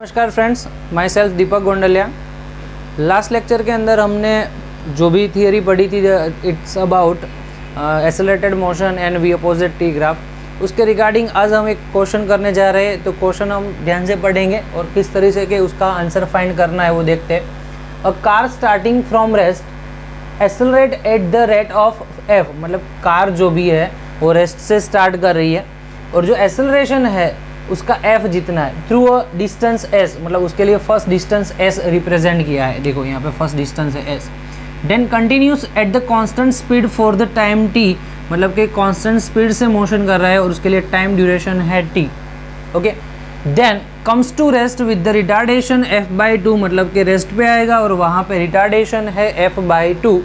नमस्कार friends, myself Deepak Gondaliya. Last lecture के अंदर हमने जो भी थियरी पढ़ी थी, it's about accelerated motion and v opposite t graph, उसके रिगार्डिंग आज हम एक क्वेश्चन करने जा रहे हैं। तो क्वेश्चन हम ध्यान से पढ़ेंगे और किस तरह से कि उसका आंसर फाइंड करना है वो देखते हैं। A car starting from rest accelerate at the rate of F, मतलब कार जो भी है वो रेस्ट से स्टार्ट कर रही है और जो एक्सेलरेशन है उसका f जितना है थ्रू अ डिस्टेंस s, मतलब उसके लिए फर्स्ट डिस्टेंस s रिप्रेजेंट किया है। देखो यहाँ पे फर्स्ट डिस्टेंस है s। Then continues at the constant speed for the time t, मतलब कि कांस्टेंट स्पीड से मोशन कर रहा है और उसके लिए टाइम ड्यूरेशन है t। Okay, then comes to rest with the retardation f/2, मतलब कि रेस्ट पे आएगा और वहाँ पे रिटार्डेशन है f/2।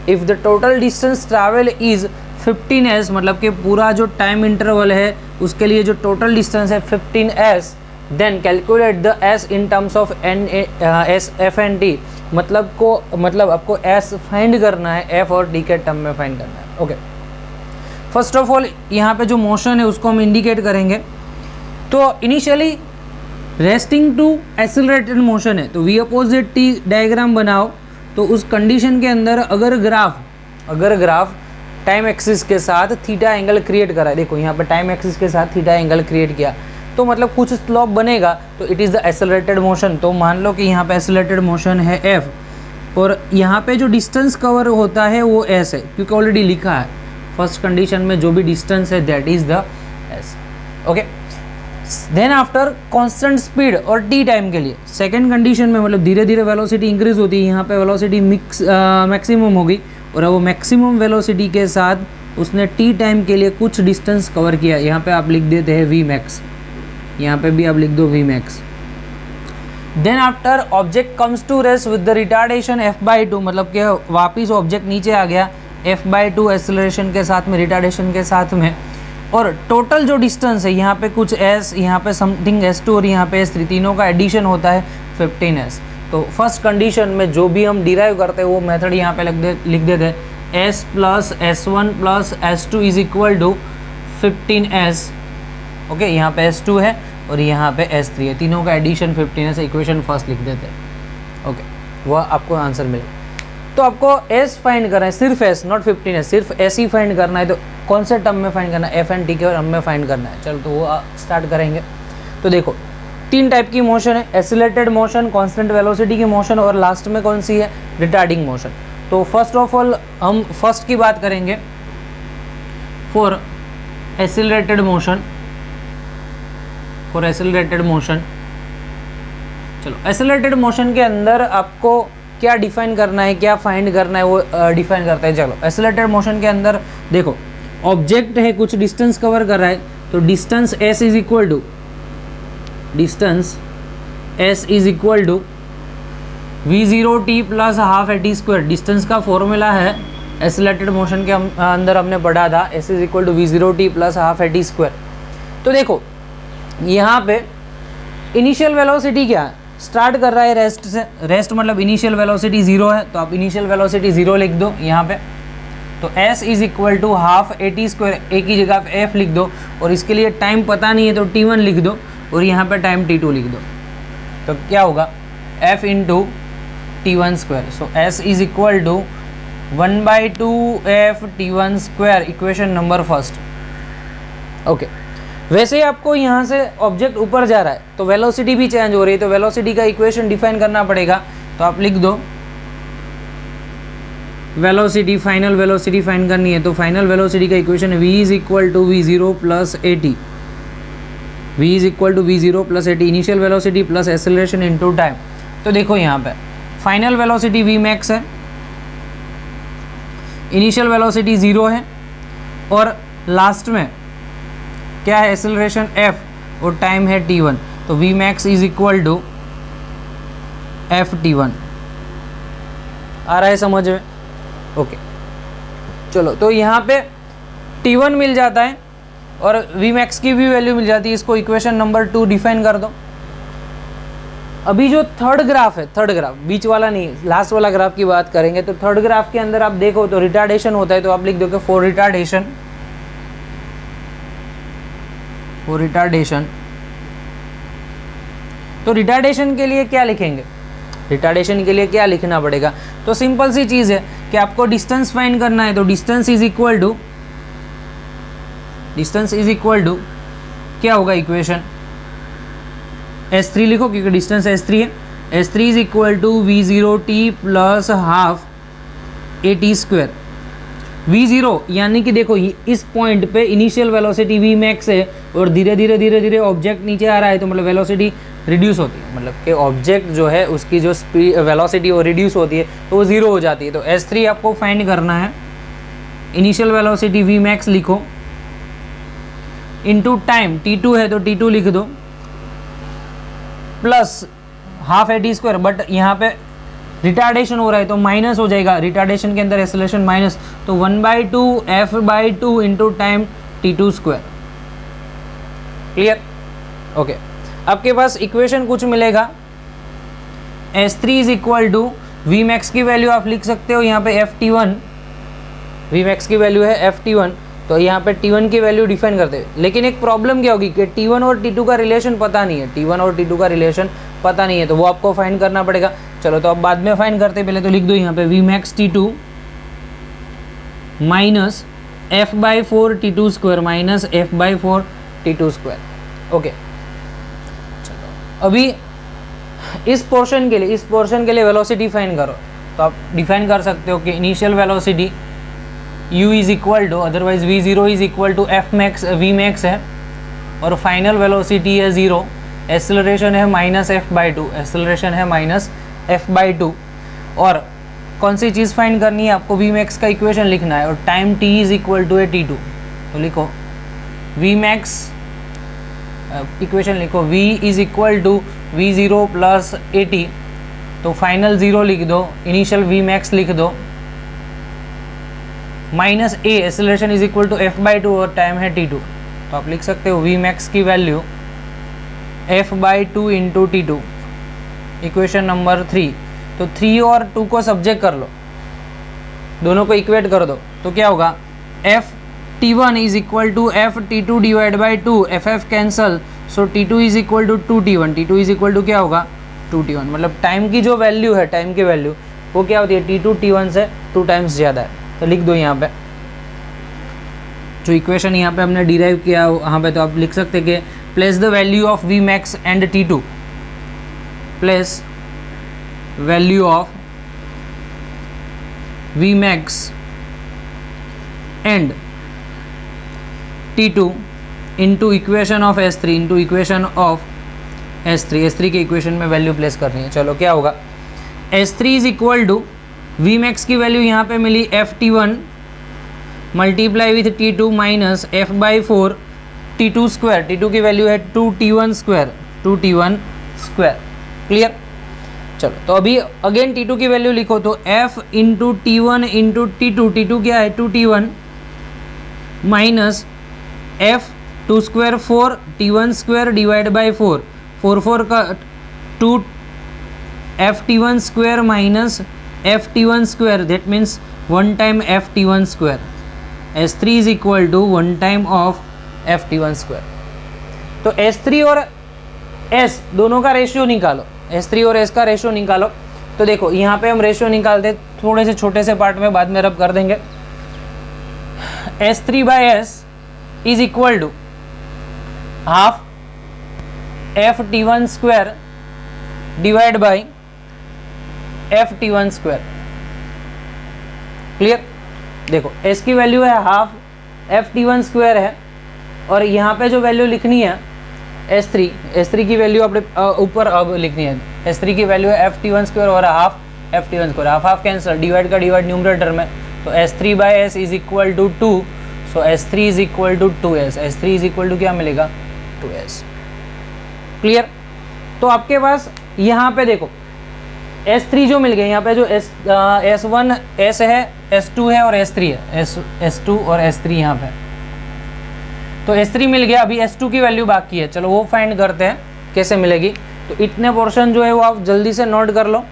If the total distance travel is 15s, मतलब कि पूरा जो टाइम इंटरवल है उसके लिए जो टोटल डिस्टेंस है 15s, then calculate the s in terms of s f and t, मतलब आपको s फाइंड करना है, f और t के टर्म में फाइंड करना है। ओके, फर्स्ट ऑफ ऑल यहाँ पे जो मोशन है उसको हम इंडिकेट करेंगे। तो initially resting to accelerated motion है, तो v अपोजिट t डायग्राम बनाओ। तो उस कंडीशन के अंदर अगर ग्राफ टाइम एक्सिस के साथ थीटा एंगल क्रिएट करा है, देखो यहाँ पे टाइम एक्सिस के साथ थीटा एंगल क्रिएट किया, तो मतलब कुछ स्लोप बनेगा, तो it is the accelerated motion. तो मान लो कि यहाँ पे एक्सेलरेटेड मोशन है f और यहाँ पे जो डिस्टेंस कवर होता है वो s है, क्योंकि ऑलरेडी लिखा है फर्स्ट कंडीशन में जो भी डिस्टेंस है that is the s। Okay, then after constant speed और t टाइम के लिए सेकेंड कंडीशन में, मतलब धीरे धीरे वेलोसिटी इंक्रीज होती है, यहाँ पे वेलोसिटी मैक्सिमम होगी और वो मैक्सिमम वेलोसिटी के साथ उसने t टाइम के लिए कुछ डिस्टेंस कवर किया। यहाँ पे आप लिख देते हैं v max, यहाँ पे भी आप लिख दो v max। Then after object comes to rest with the retardation f/2, मतलब कि वापिस ऑब्जेक्ट नीचे आ गया f/2 एक्सेलरेशन के साथ में, रिटार्डेशन के साथ में, और टोटल जो डिस्टेंस है यहाँ पे कुछ s, यहाँ पे समथिंग s2 और यहाँ पे s3, तीनों का एडिशन होता है 15s। तो फर्स्ट कंडीशन में जो भी हम डिराइव करते हैं वो मेथड यहाँ पे लिख देते हैं, s plus s1 plus s2 is equal to 15s। Okay, यहाँ पे s2 है और यहाँ पे s3 है, तीनों का एडिशन 15s, इक्वेशन फर्स्ट लिख देते हैं। ओके, वह आपको आंसर मिलेगा। तो आपको s फाइंड करना है, सिर्फ s, नॉट 15s, सिर्फ s ही फाइंड करना है। तो कौन से टर्म में फाइंड करना है? f एंड t के टर्म में फाइंड करना है। चलो तो वो स्टार्ट करेंगे। तो देखो तीन टाइप की मोशन है, एक्सीलरेटेड मोशन, कांस्टेंट वेलोसिटी की मोशन और लास्ट में कौन सी है? Retarding motion. तो फर्स्ट ऑफ ऑल हम फर्स्ट की बात करेंगे फॉर एक्सीलरेटेड मोशन। चलो, एक्सीलरेटेड मोशन के अंदर आपको क्या डिफाइन करना है, क्या फाइंड करना है वो डिफाइन करते हैं। चलो, एक्सीलरेटेड मोशन के अंदर देखो ऑब्जेक्ट है, कुछ डिस्टेंस कवर कर रहा है, तो distance s is equal to v0t plus half at square. Distance का फॉर्मूला है एक्सीलरेटेड मोशन के अंदर हमने पढ़ा था, s is equal to v0t plus half at square. तो देखो यहाँ पे इनिशियल वेलोसिटी क्या है? स्टार्ट कर रहा है रेस्ट से, रेस्ट मतलब इनिशियल वेलोसिटी 0 है, तो आप इनिशियल वेलोसिटी 0 लिख दो यहाँ पे। तो s is equal to half at square, a की जगह पे f लिख दो और इसके लिए टाइम पता नहीं है तो t1 लिख दो और यहाँ पे टाइम t2 लिख दो। तो क्या होगा? f into t1 square. So s is equal to 1/2f t1 square, equation number first. Okay, वैसे ही आपको यहाँ से ऑब्जेक्ट ऊपर जा रहा है तो वेलोसिटी भी चेंज हो रही है, तो वेलोसिटी का इक्वेशन डिफाइन करना पड़ेगा। तो आप लिख दो वेलोसिटी, फाइनल वेलोसिटी फाइंड करनी है, तो फाइनल वेलोसिटी का equation v is equal to v0 plus at, v is equal to v0 plus at, initial velocity plus acceleration into time. तो देखो यहाँ पे फाइनल वेलोसिटी v max है, initial velocity 0 है और लास्ट में क्या है? एक्सेलरेशन f और टाइम है t1। तो v max is equal to f t1। आ रहा है समझ में? ओके, चलो तो यहाँ पे t1 मिल जाता है और v max की भी वैल्यू मिल जाती है, इसको इक्वेशन नंबर 2 डिफाइन कर दो। अभी जो थर्ड ग्राफ है, थर्ड ग्राफ, बीच वाला नहीं, लास्ट वाला ग्राफ की बात करेंगे, तो थर्ड ग्राफ के अंदर आप देखो तो रिटार्डेशन होता है, तो आप लिख दो कि फॉर रिटार्डेशन तो तो रिटार्डेशन के लिए क्या लिखेंगे, रिटार्डेशन के लिए क्या लिखना पड़ेगा, तो सिंपल सी चीज़ है कि आपको डिस्टेंस फाइंड करना है। तो डिस्टेंस इज इक्वल टू क्या होगा इक्वेशन, S3 लिखो क्योंकि डिस्टेंस S3 है। S3 is equal to V0t plus half AT²। V0 यानी कि देखो इस पॉइंट पे इनिशियल वेलोसिटी Vmax है और धीरे धीरे ऑब्जेक्ट नीचे आ रहा है, तो मतलब वेलोसिटी रिड्यूस होती है, मतलब कि ऑब्जेक्ट जो है उसकी जो स्पीड वेलोसिटी वो रिड्यूस होती है तो वो ज़ीरो हो जाती है। तो S3 आपको फाइंड करना है, इनिशियल वेलोसिटी Vmax लिखो इनटू टाइम T2 है तो T2 लिख दो प्लस हाफ AT², बट यहाँ पे रिटार्डेशन हो रहा है तो माइनस हो जाएगा, रिटार्डेशन के अंदर एक्सेलरेशन माइनस, तो 1/2 F/2 into time T2²। Clear, okay. आपके पास इक्वेशन कुछ मिलेगा, S3 is equal to Vmax की वैल्यू आप लिख सकते हो यहाँ पे FT1, Vmax की वैल्यू है FT1, तो यहाँ पे T1 की वैल्यू डिफाइन करते हैं। लेकिन एक प्रॉब्लम क्या होगी कि T1 और T2 का रिलेशन पता नहीं है, T1 और T2 का रिलेशन पता नहीं है, तो वो आपको फाइंड करना पड़ेगा। चलो तो अब बाद में फाइंड करते, पहले तो लिख दो यहाँ पे Vmax T2 minus F/4 T2² minus F/4 T2²। Okay, चलो अभी इस पोर्शन के लिए वेलोसिटी फाइंड करो, तो आप डिफाइन कर सकते हो कि initial velocity u is equal to, otherwise V0 is equal to Vmax है, और फाइनल वेलोसिटी है 0, एक्सेलरेशन है -F/2, F/2, और कौन सी चीज़ फाइंड करनी है आपको, Vmax का इक्वेशन लिखना है, और time t is equal to है T2, तो लिखो Vmax इक्वेशन लिखो V is equal to V0 plus AT, तो फाइनल 0 लिख दो, इनिशियल Vmax लिख दो, minus A acceleration is equal to F/2 और टाइम है T2, तो आप लिख सकते हो Vmax की value F/2 into T2, equation number 3। तो 3 और 2 को सब्जेक्ट कर लो, दोनों को इक्वेट कर दो, तो क्या होगा FT1 is equal to FT2 divide by 2, FF cancel, so T2 is equal to 2T1, T2 is equal to क्या होगा 2T1, मतलब टाइम की जो वैल्यू है, टाइम की वैल्यू वो क्या होती है T2 T1 से 2 टाइम्स ज़्यादा है। तो लिख दो यहाँ पे जो इक्वेशन यहाँ पे हमने डिराइव किया वहाँ पे, तो आप लिख सकते कि place the value of Vmax and T2, place value of Vmax and T2 into equation of S3 into equation of S3 के इक्वेशन में वैल्यू प्लेस करनी है। चलो क्या होगा, S3 is equal to Vmax की वैल्यू यहाँ पे मिली FT1 multiply with T2 minus F/4 T2², T2 की वैल्यू है 2T1²। क्लियर, चलो तो अभी अगेन T2 की वैल्यू लिखो, तो F into T1 into T2, T2 क्या है 2T1 minus F2² 4 T1² divide by 4, 4 का 2 FT1² minus FT1², that means 1 time FT1²। S3 is equal to 1 time of FT1²। तो S3 और S दोनों का रेशियो निकालो, S3 और S का रेशियो निकालो। तो देखो यहाँ पे हम रेशियो निकालते थोड़े से छोटे से पार्ट में, बाद में रब कर देंगे। S3/S is equal to half FT1² divide by FT1²। Clear, देखो S की वैल्यू है हाफ FT1² है, और यहाँ पे जो वैल्यू लिखनी है S3 की वैल्यू अपने ऊपर अब लिखनी है, S3 की वैल्यू है FT1² और half FT1², half cancel, divide का डिवाइड न्यूमरेटर में, तो S3/S is equal to 2, so S3 is equal to 2S, S3 is equal to क्या मिलेगा 2S। क्लियर, तो आपके पास यहाँ पे देखो S3 जो मिल गया, यहाँ पे जो S1 S है, S2 है और S3 है, S2 और S3 यहाँ पे, तो S3 मिल गया। अभी S2 की वैल्यू बाकी है, चलो वो फाइंड करते हैं कैसे मिलेगी। तो इतने पोर्शन जो है वो आप जल्दी से नोट कर लो,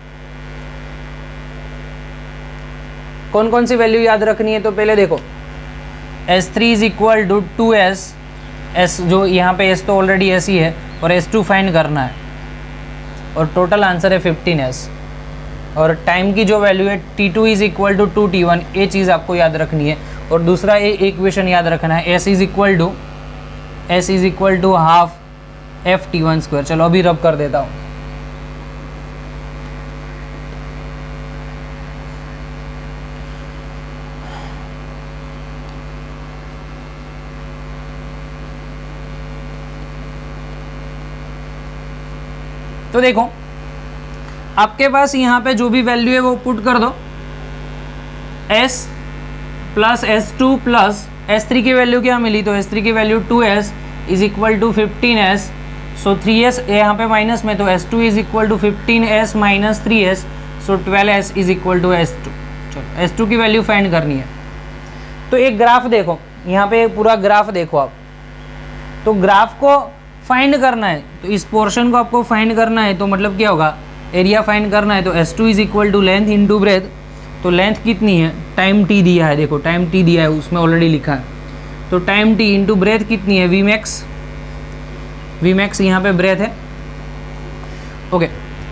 कौन कौन सी वैल्यू याद रखनी है। तो पहले देखो S3 is equal to 2S, S जो यहाँ पे S तो ऑलरेडी S ही है, और S2 फाइंड करना है। और टोटल आंसर है 15s। और टाइम की जो वैल्यू है t2 is equal to 2t1, ये चीज़ आपको याद रखनी है। और दूसरा ये इक्वेशन याद रखना है, s is equal to half ft1 square. चलो अभी रब कर देता हूँ। तो देखो आपके पास यहाँ पे जो भी वैल्यू है वो पुट कर दो, s plus s2 plus s3 की वैल्यू क्या मिली, तो s3 की value 2s is equal to 15s। So 3s यहाँ पे माइनस में, तो s2 is equal to 15s minus 3s, so 12s is equal to s2। चलो s2 की वैल्यू फाइंड करनी है। तो एक ग्राफ देखो, यहाँ पे पूरा ग्राफ देखो आप, तो ग्राफ को फाइंड करना है, तो इस पोर्शन को आपको फाइंड करना है, तो मतलब क्या होगा, एरिया फाइंड करना है। तो s2 is equal to length into breadth, तो लेंथ कितनी है, टाइम t दिया है, देखो टाइम t दिया है, उसमें ऑलरेडी लिखा है, तो टाइम t इंटू ब्रेथ कितनी है, Vmax यहाँ पे ब्रेथ है। ओके,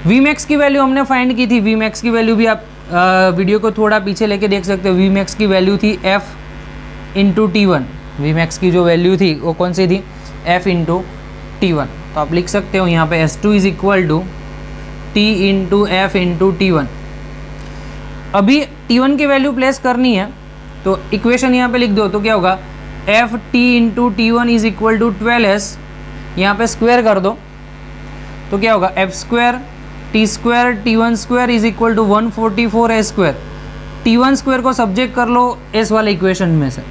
Vmax की वैल्यू हमने फाइंड की थी, Vmax की वैल्यू भी आप वीडियो को थोड़ा पीछे लेके देख सकते हो। Vmax की वैल्यू थी f इंटू T1, Vmax की जो वैल्यू थी वो कौन सी थी, f इंटू T1। तो आप लिख सकते हो यहाँ पे s2 is equal to t into f into T1। अभी T1 की वैल्यू प्लेस करनी है, तो इक्वेशन यहाँ पे लिख दो, तो क्या होगा, f t into T1 is equal to 12s, यहाँ पे स्क्वायर कर दो, तो क्या होगा, f square t square T1 square is equal to 144 s square. T1 square को सब्जेक्ट कर लो s वाले इक्वेशन में से,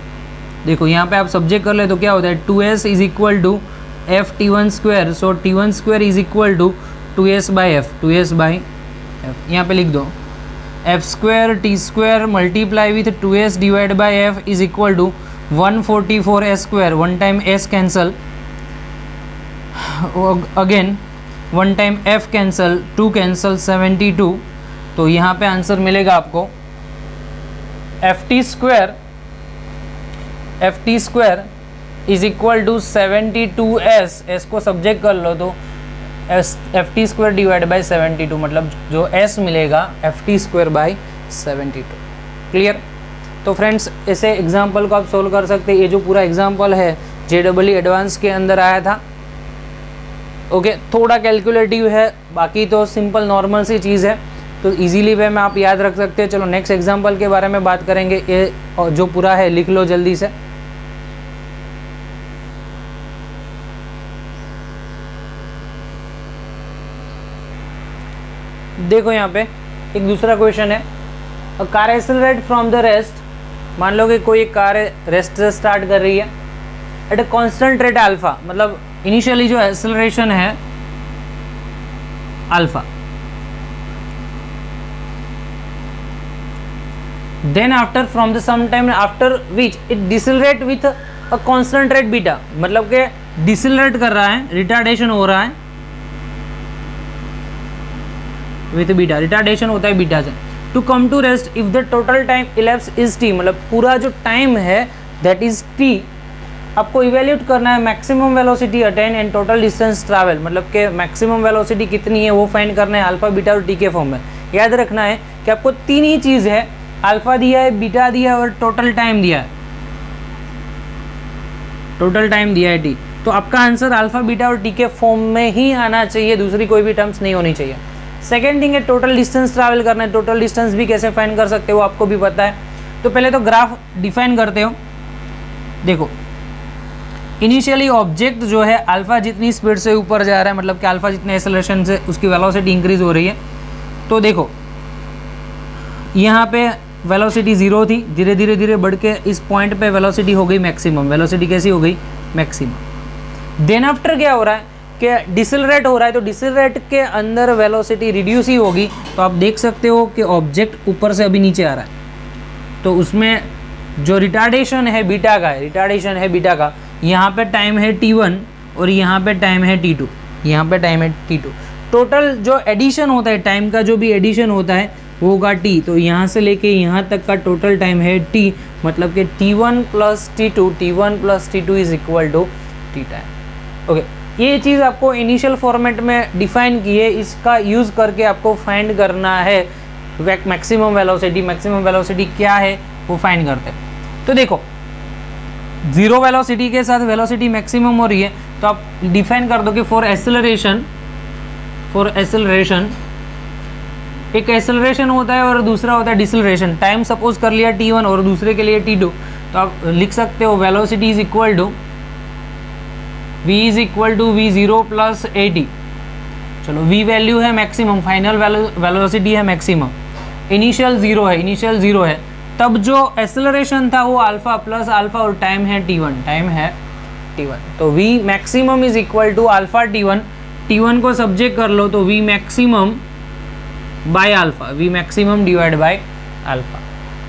देखो यहाँ पे आप सब्जेक्ट कर ले तो क्या होता है, 2s is equal to f T1 square, so T1 square is equal to 2s by f, यहाँ पे लिख दो f square t square multiply with 2s divide by f is equal to 144 s square, one time s cancel, again one time f cancel, 2 cancel 72, तो यहाँ पे answer मिलेगा आपको ft square is equal to 72s, s को subject कर लो तो ft square divide by 72, मतलब जो s मिलेगा ft स्क्वायर बाई 72। क्लियर। तो फ्रेंड्स ऐसे एग्जाम्पल को आप सोल्व कर सकते हैं। ये जो पूरा एग्जाम्पल है JEE एडवांस के अंदर आया था। ओके, थोड़ा कैलकुलेटिव है, बाकी तो सिंपल नॉर्मल सी चीज़ है, तो इजीली वे में आप याद रख सकते हैं। चलो नेक्स्ट एग्जाम्पल के बारे में बात करेंगे। ये जो पूरा है लिख लो जल्दी से। देखो यहाँ पे एक दूसरा क्वेश्चन है, a car accelerate from the rest. मान लो कि कोई कार रेस्ट से स्टार्ट कर रही है at a constant rate alpha, मतलब इनिशियली जो एक्सेलरेशन है alpha, then after from the some time after which it decelerate with a constant rate beta, मतलब कि डिसेलरेट कर रहा है, रिटार्डेशन हो रहा है विथ बीटा, रिटार्डेशन होता है बीटा से। To come to rest if the total time elapse is t, मतलब पूरा जो टाइम है दैट इज टी, आपको इवेल्यूट करना है maximum velocity attain and total distance travel, मतलब कि मैक्सिमम वेलोसिटी कितनी है वो फाइंड करना है अल्फा बीटा और टी के फॉर्म में। याद रखना है कि आपको तीन ही चीज़ है, अल्फा दिया है, बीटा दिया है और टोटल टाइम दिया है, टोटल टाइम दिया है टी। तो आपका आंसर अल्फा बीटा और टी के फॉर्म में ही आना चाहिए, दूसरी कोई भी टर्म्स नहीं होनी चाहिए। सेकेंड थिंग है टोटल डिस्टेंस ट्रैवल करना है। टोटल डिस्टेंस भी कैसे फाइंड कर सकते हो आपको भी पता है। तो पहले तो ग्राफ डिफाइन करते हो। देखो इनिशियली ऑब्जेक्ट जो है अल्फा जितनी स्पीड से ऊपर जा रहा है, मतलब कि अल्फा जितने एक्सेलरेशन से उसकी वेलोसिटी इंक्रीज हो रही है। तो देखो यहाँ पे वेलोसिटी 0 थी, धीरे धीरे धीरे बढ़ के इस पॉइंट पे वेलोसिटी हो गई मैक्सिमम। वेलोसिटी कैसी हो गई, मैक्सिमम। देन आफ्टर क्या हो रहा है कि डिसेलरेट हो रहा है, तो डिसेलरेट के अंदर वेलोसिटी रिड्यूस ही होगी। तो आप देख सकते हो कि ऑब्जेक्ट ऊपर से अभी नीचे आ रहा है, तो उसमें जो रिटार्डेशन है बीटा का है, रिटार्डेशन है बीटा का। यहाँ पे टाइम है t1 और यहाँ पे टाइम है t2, यहाँ पे टाइम है t2। टोटल जो एडिशन होता है, टाइम का जो भी एडिशन होता है वो होगा t। तो यहाँ से लेके यहाँ तक का टोटल टाइम है t, मतलब कि t1 plus t2 is equal to t time. Okay, ये चीज़ आपको इनिशियल फॉर्मेट में डिफाइन की है, इसका यूज़ करके आपको फाइंड करना है मैक्सिमम वेलोसिटी। मैक्सिमम वेलोसिटी क्या है वो फाइंड करते हैं। तो देखो जीरो वेलोसिटी के साथ वेलोसिटी मैक्सिमम हो रही है, तो आप डिफाइन कर दो कि फॉर एसेलरेशन एक एसेलरेशन होता है और दूसरा होता है डिसेलरेशन। टाइम सपोज कर लिया t1 और दूसरे के लिए t2, तो आप लिख सकते हो velocity is equal to v0 plus at। चलो v वैल्यू है मैक्सिमम, फाइनल वेलोसिटी है मैक्सिमम, इनिशियल जीरो है, तब जो एसेलरेशन था वो अल्फा प्लस अल्फा और टाइम है t1। तो v maximum is equal to alpha t1 को सब्जेक्ट कर लो तो v maximum by alpha, v maximum divide by alpha.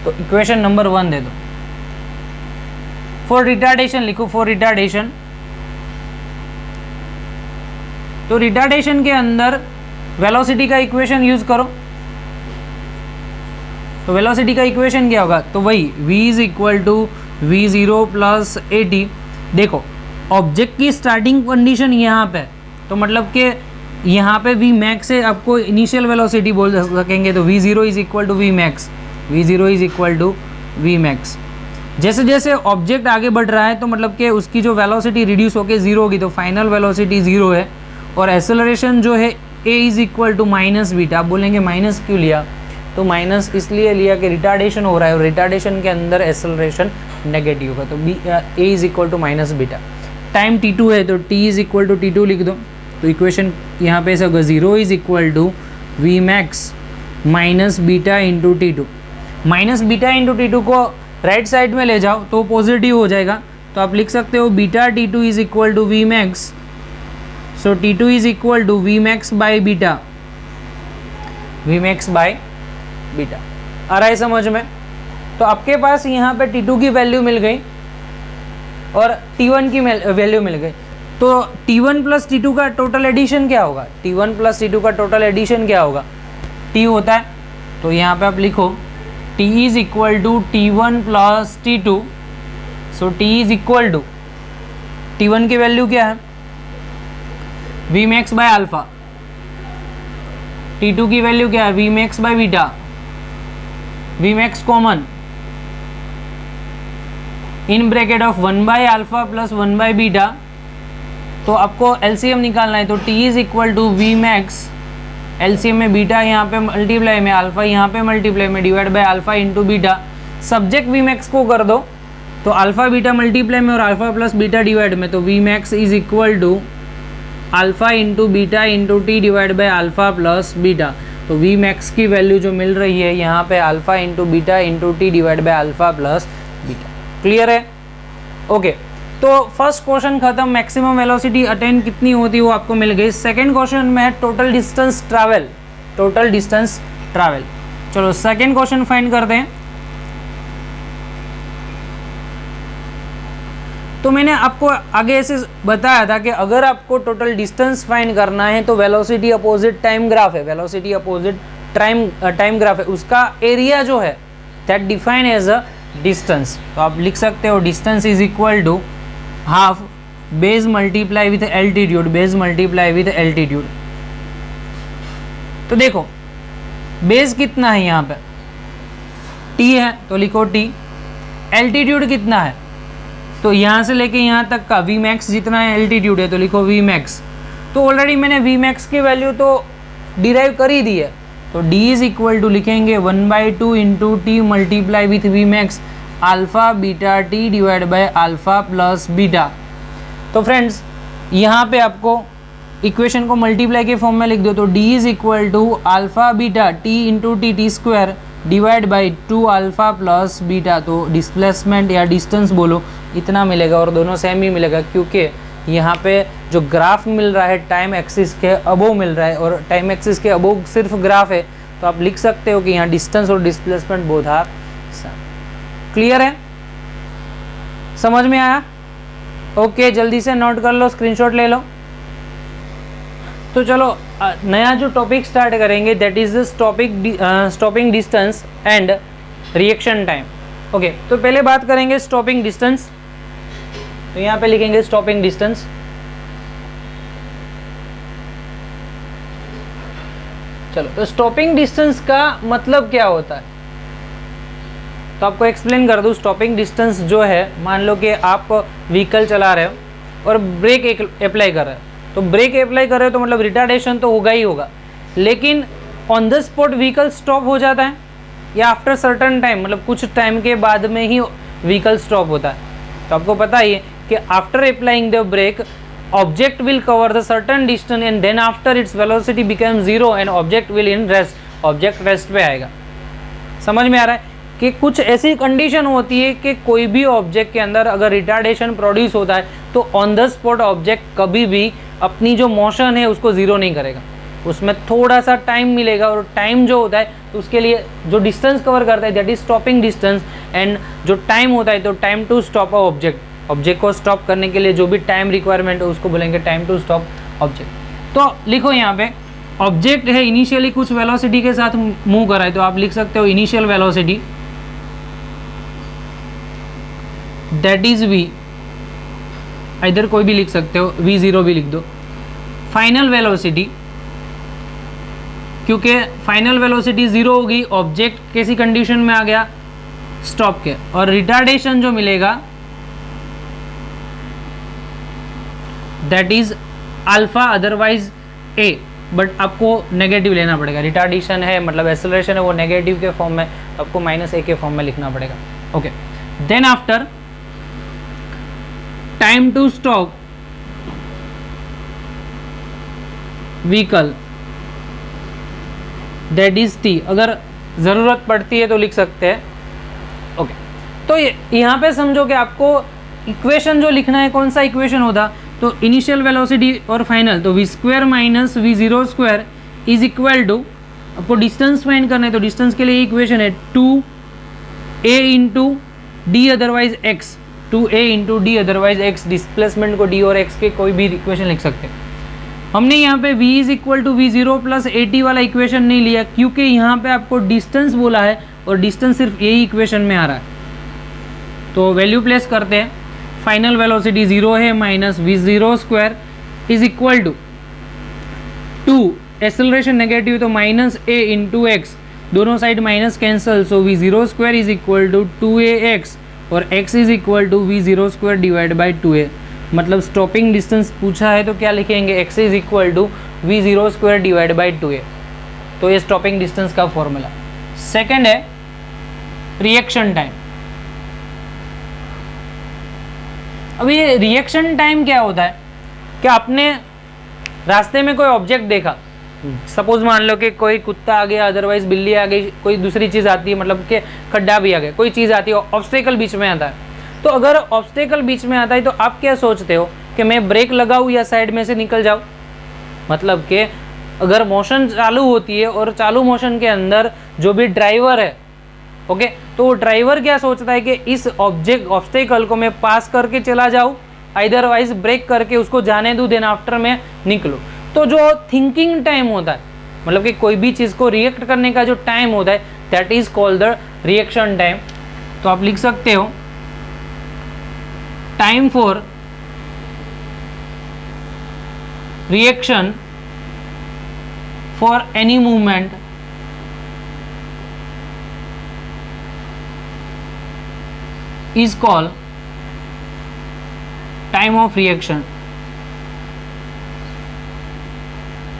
तो इक्वेशन नंबर 1 दे दो। फॉर रिटार्डेशन लिखो, फॉर रिटार्डेशन, तो रिटार्डेशन के अंदर वेलोसिटी का इक्वेशन यूज करो। तो वेलोसिटी का इक्वेशन क्या होगा, तो वही v is equal to v0 plus at। देखो ऑब्जेक्ट की स्टार्टिंग कंडीशन यहाँ पे, तो मतलब कि यहाँ पे v मैक्स से आपको इनिशियल वेलोसिटी बोल सकेंगे, तो v0 is equal to v max. जैसे जैसे ऑब्जेक्ट आगे बढ़ रहा है तो मतलब कि उसकी जो वेलोसिटी रिड्यूस होकर जीरो होगी, तो फाइनल वेलोसिटी जीरो है। और एक्सेलरेशन जो है a is equal to minus beta. आप बोलेंगे माइनस क्यों लिया, तो माइनस इसलिए लिया कि रिटार्डेशन हो रहा है और रिटार्डेशन के अंदर एक्सेलरेशन नेगेटिव होगा, तो a is equal to minus beta. Time t2 है तो t is equal to t2 लिख दो। तो इक्वेशन यहाँ पे ऐसा होगा 0 is equal to v max minus beta into t2। Minus beta into t2 को राइट साइड में ले जाओ तो पॉजिटिव हो जाएगा, तो आप लिख सकते हो beta t2 is equal to v max. So t2 is equal to v max by beta, आ रहा है समझ में। तो आपके पास यहाँ पे t2 की वैल्यू मिल गई और t1 की वैल्यू मिल गई, तो t1 प्लस t2 का टोटल एडिशन क्या होगा, t होता है, तो यहाँ पे आप लिखो t is equal to t1 plus t2। So t is equal to, t1 की वैल्यू क्या है v max by alpha, t2 की वैल्यू क्या है v max by beta, v max common in bracket of 1 by alpha plus 1 by beta. तो आपको LCM निकालना है, तो t is equal to v max, LCM में बीटा यहाँ पे मल्टीप्लाई में, अल्फा यहाँ पे मल्टीप्लाई में, divide by alpha into beta. Subject v max को कर दो तो अल्फा बीटा मल्टीप्लाई में और अल्फा प्लस बीटा डिवाइड में, तो v max is equal to alpha into beta into t divide by alpha plus beta. तो v मैक्स की वैल्यू जो मिल रही है यहाँ पे alpha into beta into t divide by alpha plus beta. Clear है? ओके, तो फर्स्ट क्वेश्चन खत्म। मैक्सिमम वेलोसिटी अटेन कितनी होती है वो आपको मिल गई। सेकंड क्वेश्चन में है टोटल डिस्टेंस ट्रैवल। चलो सेकंड क्वेश्चन फाइंड करते हैं। तो मैंने आपको आगे ऐसे बताया था कि अगर आपको टोटल डिस्टेंस फाइंड करना है तो वेलोसिटी अपोजिट टाइम ग्राफ है, उसका एरिया जो है that define as a distance. तो आप लिख सकते हो distance is equal to half base multiply with altitude. तो देखो बेस कितना है यहाँ पे t है तो लिखो t। एल्टीट्यूड कितना है, तो यहाँ से लेके यहाँ तक का v मैक्स जितना है एल्टीट्यूड है तो लिखो v मैक्स। तो ऑलरेडी मैंने v मैक्स की वैल्यू तो डिराइव कर ही दी है, तो d इज इक्वल टू लिखेंगे 1/2 into T multiply with v max alpha beta T divide by alpha plus beta. तो फ्रेंड्स यहाँ पे आपको इक्वेशन को मल्टीप्लाई के फॉर्म में लिख दो, तो d is equal to alpha beta t into t square divide by 2 alpha plus beta. तो डिस्प्लेसमेंट या डिस्टेंस बोलो इतना मिलेगा और दोनों सेम ही मिलेगा, क्योंकि यहाँ पे जो ग्राफ मिल रहा है टाइम एक्सिस के अबोव मिल रहा है और टाइम एक्सिस के अबोव सिर्फ ग्राफ है, तो आप लिख सकते हो कि यहाँ डिस्टेंस और displacement both are same. Clear है? समझ में आया? ओके, जल्दी से नोट कर लो, स्क्रीनशॉट ले लो। तो चलो नया जो टॉपिक स्टार्ट करेंगे that is stopping distance and reaction time. Okay, तो पहले बात करेंगे स्टॉपिंग डिस्टेंस। तो यहाँ पे लिखेंगे स्टॉपिंग डिस्टेंस। चलो, तो स्टॉपिंग डिस्टेंस का मतलब क्या होता है, तो आपको एक्सप्लेन कर दूँ। स्टॉपिंग डिस्टेंस जो है, मान लो कि आप व्हीकल चला रहे हो और ब्रेक अप्लाई कर रहे हो, तो ब्रेक अप्लाई कर रहे हो तो मतलब रिटार्डेशन तो होगा ही होगा, लेकिन on the spot vehicle stop हो जाता है या आफ्टर सर्टन टाइम, मतलब कुछ टाइम के बाद में ही व्हीकल स्टॉप होता है। तो आपको पता ही है कि after applying the brake object will cover the certain distance and then after its velocity become zero and object will in rest, object rest पे आएगा। समझ में आ रहा है कि कुछ ऐसी कंडीशन होती है कि कोई भी ऑब्जेक्ट के अंदर अगर रिटार्डेशन प्रोड्यूस होता है तो ऑन द स्पॉट ऑब्जेक्ट कभी भी अपनी जो मोशन है उसको ज़ीरो नहीं करेगा, उसमें थोड़ा सा टाइम मिलेगा, और टाइम जो होता है तो उसके लिए जो डिस्टेंस कवर करता है that is stopping distance, and जो टाइम होता है तो time to stop a object, object को स्टॉप करने के लिए जो भी टाइम रिक्वायरमेंट है उसको बोलेंगे टाइम टू स्टॉप ऑब्जेक्ट। तो लिखो यहाँ पे ऑब्जेक्ट है इनिशियली कुछ वेलोसिटी के साथ मूव कर रहा है, तो आप लिख सकते हो initial velocity that is v, इधर कोई भी लिख सकते हो, v0 भी लिख दो। फाइनल वेलोसिटी, क्योंकि फाइनल वेलोसिटी जीरो होगी, ऑब्जेक्ट कैसी कंडीशन में आ गया, स्टॉप के, और रिटार्डेशन जो मिलेगा that is alpha otherwise a, but आपको नेगेटिव लेना पड़ेगा, रिटार्डेशन है मतलब एक्सेलरेशन है वो नेगेटिव के फॉर्म में, तो आपको -a के फॉर्म में लिखना पड़ेगा। Okay, then after time to stop vehicle that is t, अगर ज़रूरत पड़ती है तो लिख सकते हैं। ओके, तो यहाँ पे समझो कि आपको इक्वेशन जो लिखना है कौन सा इक्वेशन होता, तो इनिशियल वेलोसिटी और फाइनल, तो v² minus v0² is equal to, आपको डिस्टेंस फाइंड करना है तो डिस्टेंस के लिए इक्वेशन है 2a into d otherwise x, 2a into d otherwise x, displacement को d और x के कोई भी इक्वेशन लिख सकते हैं। हमने यहाँ पे v is equal to v0 plus at वाला इक्वेशन नहीं लिया, क्योंकि यहाँ पे आपको डिस्टेंस बोला है और डिस्टेंस सिर्फ यही इक्वेशन में आ रहा है। तो वैल्यू प्लेस करते हैं, फाइनल वेलोसिटी 0 है minus v0² is equal to 2, acceleration negative तो -a इंटू x, दोनों side minus cancel, so v0² is equal to 2ax और x is equal to v0² divide by 2a, मतलब stopping distance पूछा है तो क्या लिखेंगे, x is equal to v0² divide by 2a, तो ये स्टॉपिंग डिस्टेंस का फॉर्मूला। सेकंड है रिएक्शन टाइम। अब ये रिएक्शन टाइम क्या होता है कि आपने रास्ते में कोई ऑब्जेक्ट देखा, सपोज मान लो कि कोई कुत्ता आ गया, अदरवाइज बिल्ली आ गई, कोई दूसरी चीज़ आती है, मतलब कि खड्डा भी आ गया, कोई चीज़ आती है, ऑब्स्टेकल बीच में आता है, तो अगर ऑब्स्टेकल बीच में आता है तो आप क्या सोचते हो कि मैं ब्रेक लगाऊं या साइड में से निकल जाऊं, मतलब कि अगर मोशन चालू होती है और चालू मोशन के अंदर जो भी ड्राइवर है, ओके, तो वो ड्राइवर क्या सोचता है कि इस ऑब्स्टेकल को मैं पास करके चला जाऊं, अदरवाइज ब्रेक करके उसको जाने दूं, देन आफ्टर मैं निकलूं। तो जो थिंकिंग टाइम होता है, मतलब कि कोई भी चीज़ को रिएक्ट करने का जो टाइम होता है that is called the reaction time. तो आप लिख सकते हो time for reaction for any movement is called time of reaction.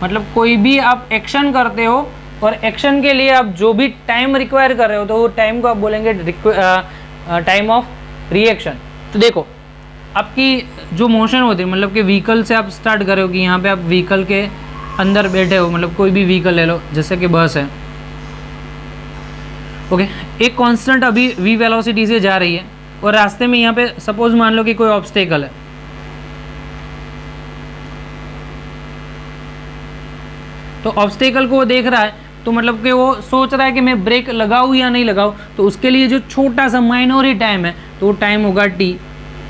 मतलब कोई भी आप एक्शन करते हो और एक्शन के लिए आप जो भी टाइम रिक्वायर कर रहे हो तो वो टाइम को आप बोलेंगे टाइम ऑफ रिएक्शन। तो देखो आपकी जो मोशन होती है, मतलब कि व्हीकल से आप स्टार्ट कर रहे हो कि यहाँ पे आप व्हीकल के अंदर बैठे हो, मतलब कोई भी व्हीकल ले लो जैसे कि बस है, ओके, एक कांस्टेंट अभी v वेलोसिटी से जा रही है और रास्ते में यहाँ पे सपोज मान लो कि कोई ऑब्स्टेकल है, तो ऑब्स्टेकल को वो देख रहा है, तो मतलब कि वो सोच रहा है कि मैं ब्रेक लगाऊं या नहीं लगाऊं, तो उसके लिए जो छोटा सा माइनोरी टाइम है तो वो टाइम होगा t,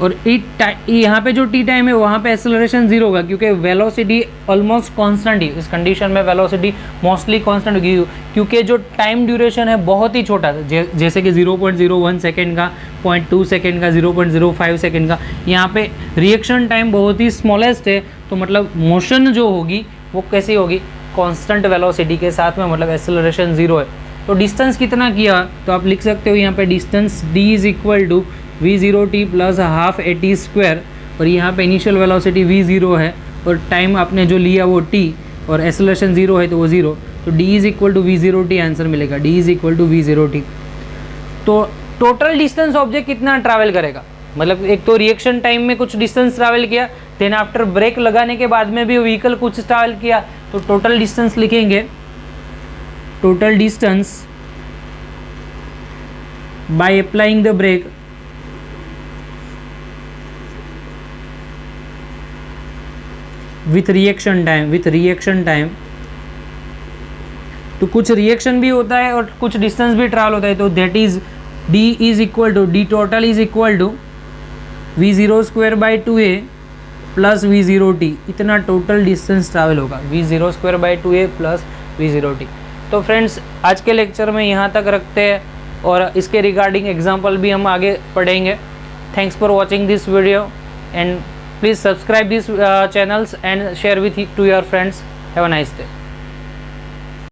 और यहाँ पे जो t टाइम है वहाँ पे एक्सेलरेशन जीरो होगा, क्योंकि वेलोसिटी ऑलमोस्ट कांस्टेंट ही, इस कंडीशन में वेलोसिटी मोस्टली कांस्टेंट होगी, क्योंकि जो टाइम ड्यूरेशन है बहुत ही छोटा था, जैसे कि 0.01 सेकेंड का, 0.2 सेकेंड का, 0.05 सेकेंड का, यहाँ पे रिएक्शन टाइम बहुत ही स्मॉलेस्ट है, तो मतलब मोशन जो होगी वो कैसी होगी, कांस्टेंट वेलोसिटी के साथ में, मतलब एक्सेलरेशन 0 है। तो डिस्टेंस कितना किया, तो आप लिख सकते हो यहाँ पे distance d is equal to v0t plus half a t square, और यहाँ पे इनिशियल वेलोसिटी v0 है और टाइम आपने जो लिया वो t और एक्सेलरेशन 0 है तो वो 0, तो d is equal to v0t answer मिलेगा, d is equal to v0t। तो टोटल डिस्टेंस ऑब्जेक्ट कितना ट्रैवल करेगा, मतलब एक तो रिएक्शन टाइम में कुछ डिस्टेंस ट्रैवल किया, देन आफ्टर ब्रेक लगाने के बाद में भी व्हीकल कुछ ट्रैवल किया, तो टोटल डिस्टेंस लिखेंगे, total distance by applying the brake with reaction time, तो कुछ रिएक्शन भी होता है और कुछ डिस्टेंस भी ट्रैवल होता है, तो that is d is equal to d total is equal to v0 square by 2a plus v0t, इतना टोटल डिस्टेंस ट्रैवल होगा, v0 square by 2a plus v0t। तो फ्रेंड्स आज के लेक्चर में यहाँ तक रखते हैं और इसके रिगार्डिंग एग्जाम्पल भी हम आगे पढ़ेंगे। Thanks for watching this video and please subscribe this channels and share with to your friends. Have a nice day.